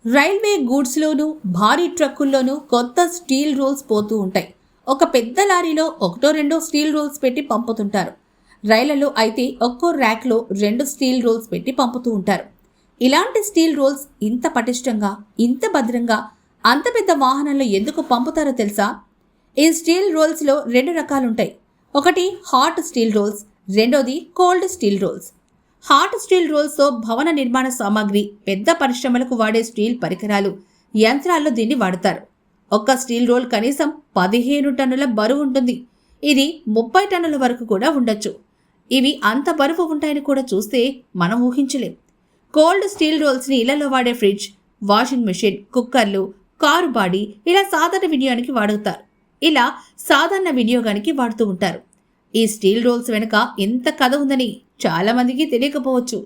Railway గూడ్స్లోనూ భారీ ట్రక్కుల్లోనూ కొత్త steel roles పోతూ ఉంటాయి. ఒక పెద్ద లారీలో ఒకటో రెండో స్టీల్ రోల్స్ పెట్టి పంపుతుంటారు. రైళ్లలో అయితే ఒక్కో ర్యాక్లో 2 స్టీల్ రోల్స్ పెట్టి పంపుతూ ఉంటారు. ఇలాంటి స్టీల్ రోల్స్ ఇంత పటిష్టంగా, ఇంత భద్రంగా అంత పెద్ద వాహనంలో ఎందుకు పంపుతారో తెలుసా? ఈ స్టీల్ రోల్స్లో 2 రకాలుంటాయి. ఒకటి హాట్ స్టీల్ రోల్స్, రెండోది cold steel rolls. Hot steel రోల్స్తో భవన నిర్మాణ సామాగ్రి, పెద్ద పరిశ్రమలకు వాడే స్టీల్ పరికరాలు, యంత్రాల్లో దీన్ని వాడతారు. ఒక్క స్టీల్ రోల్ కనీసం 15 టన్నుల బరువు ఉంటుంది. ఇది 30 టన్నుల వరకు కూడా ఉండొచ్చు. ఇవి అంత బరువు ఉంటాయని కూడా చూస్తే మనం ఊహించలేం. కోల్డ్ స్టీల్ రోల్స్ని ఇళ్లలో వాడే ఫ్రిడ్జ్, వాషింగ్ మెషిన్, కుక్కర్లు, కారు బాడీ ఇలా సాధారణ వినియోగానికి వాడుతారు. ఇలా సాధారణ వినియోగానికి వాడుతూ ఉంటారు. ఈ స్టీల్ రోల్స్ వెనుక ఎంత కథ ఉందని చాలామందికి తెలియకపోవచ్చు.